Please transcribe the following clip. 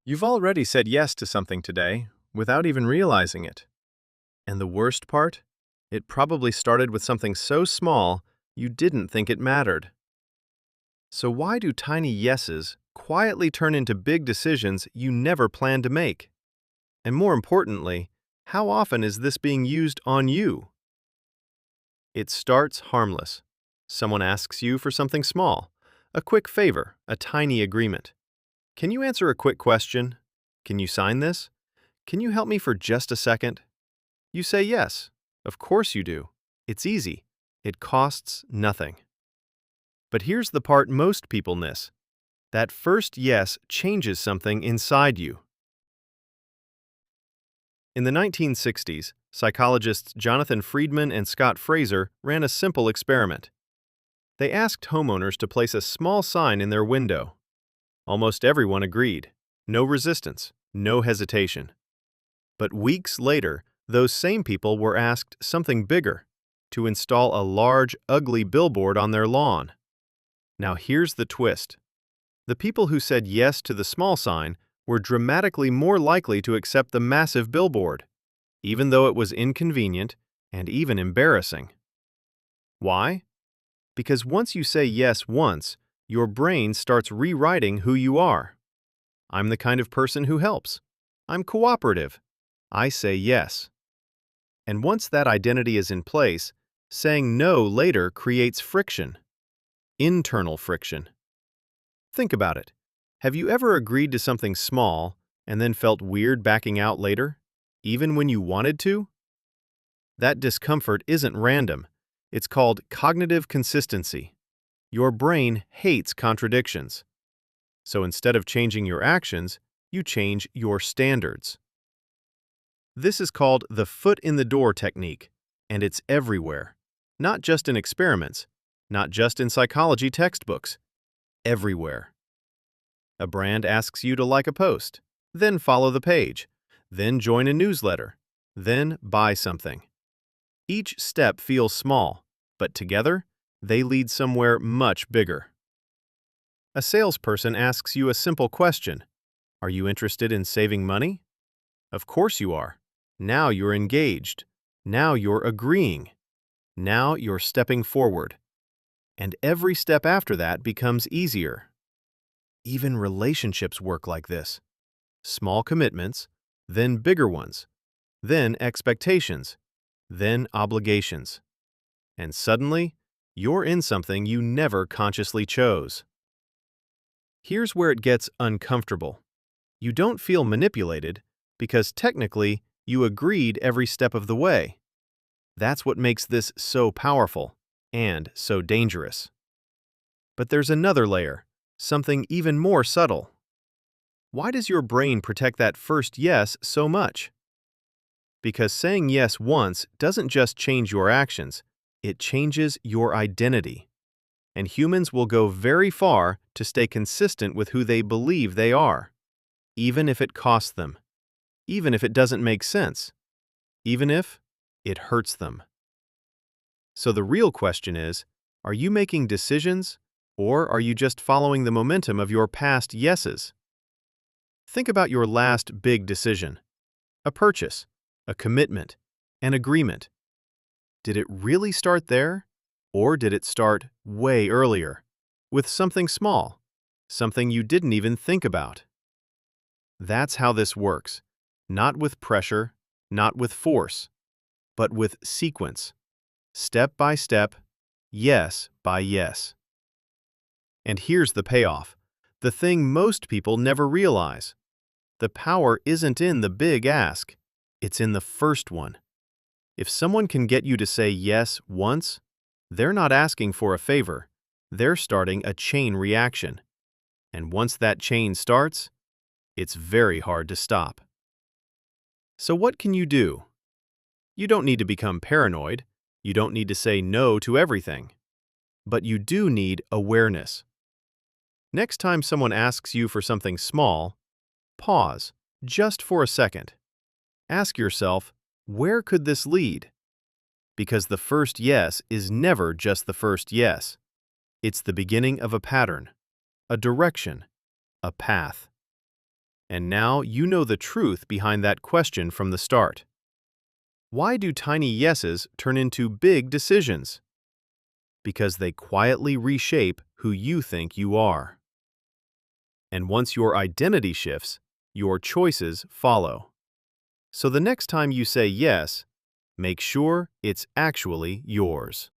You've already said yes to something today without even realizing it. And the worst part? It probably started with something so small you didn't think it mattered. So why do tiny yeses quietly turn into big decisions you never planned to make? And more importantly, how often is this being used on you? It starts harmless. Someone asks you for something small, a quick favor, a tiny agreement. Can you answer a quick question? Can you sign this? Can you help me for just a second? You say yes. Of course you do. It's easy. It costs nothing. But here's the part most people miss. That first yes changes something inside you. In the 1960s, psychologists Jonathan Friedman and Scott Fraser ran a simple experiment. They asked homeowners to place a small sign in their window. Almost everyone agreed. No resistance, no hesitation. But weeks later, those same people were asked something bigger, to install a large, ugly billboard on their lawn. Now here's the twist. The people who said yes to the small sign were dramatically more likely to accept the massive billboard, even though it was inconvenient and even embarrassing. Why? Because once you say yes once, your brain starts rewriting who you are. I'm the kind of person who helps. I'm cooperative. I say yes. And once that identity is in place, saying no later creates friction. Internal friction. Think about it. Have you ever agreed to something small and then felt weird backing out later, even when you wanted to? That discomfort isn't random. It's called cognitive consistency. Your brain hates contradictions. So instead of changing your actions, you change your standards. This is called the foot in the door technique, and it's everywhere. Not just in experiments, not just in psychology textbooks, everywhere. A brand asks you to like a post, then follow the page, then join a newsletter, then buy something. Each step feels small, but together, they lead somewhere much bigger. A salesperson asks you a simple question. Are you interested in saving money? Of course you are. Now you're engaged. Now you're agreeing. Now you're stepping forward. And every step after that becomes easier. Even relationships work like this. Small commitments, then bigger ones, then expectations, then obligations. And suddenly, you're in something you never consciously chose. Here's where it gets uncomfortable. You don't feel manipulated because technically you agreed every step of the way. That's what makes this so powerful and so dangerous. But there's another layer, something even more subtle. Why does your brain protect that first yes so much? Because saying yes once doesn't just change your actions, it changes your identity. And humans will go very far to stay consistent with who they believe they are, even if it costs them, even if it doesn't make sense, even if it hurts them. So the real question is, are you making decisions, or are you just following the momentum of your past yeses? Think about your last big decision. A purchase, a commitment, an agreement. Did it really start there? Or did it start way earlier, with something small, something you didn't even think about? That's how this works. Not with pressure, not with force, but with sequence. Step by step, yes by yes. And here's the payoff, the thing most people never realize. The power isn't in the big ask, it's in the first one. If someone can get you to say yes once, they're not asking for a favor, they're starting a chain reaction. And once that chain starts, it's very hard to stop. So what can you do? You don't need to become paranoid. You don't need to say no to everything. But you do need awareness. Next time someone asks you for something small, pause, just for a second. Ask yourself, where could this lead? Because the first yes is never just the first yes. It's the beginning of a pattern, a direction, a path. And now you know the truth behind that question from the start. Why do tiny yeses turn into big decisions? Because they quietly reshape who you think you are. And once your identity shifts, your choices follow. So the next time you say yes, make sure it's actually yours.